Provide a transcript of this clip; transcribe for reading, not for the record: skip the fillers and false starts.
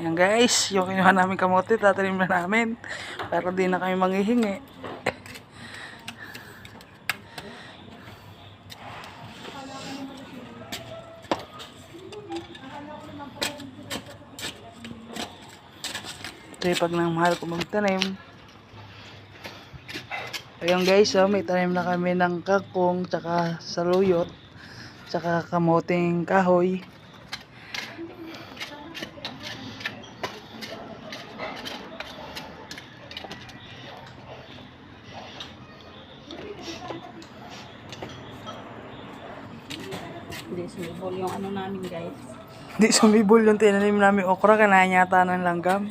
Ayan guys, yung kinuha namin kamote, tatanim na namin. Para di na kami manghihingi. Ito yung pag nang mahal ko magtanim. Ayan guys, may tanim na kami ng kangkong, tsaka saluyot, tsaka kamoting kahoy. Hindi sumibol yung ano namin guys. Hindi sumibol yung tinanim namin okra, kanayata ng langgam.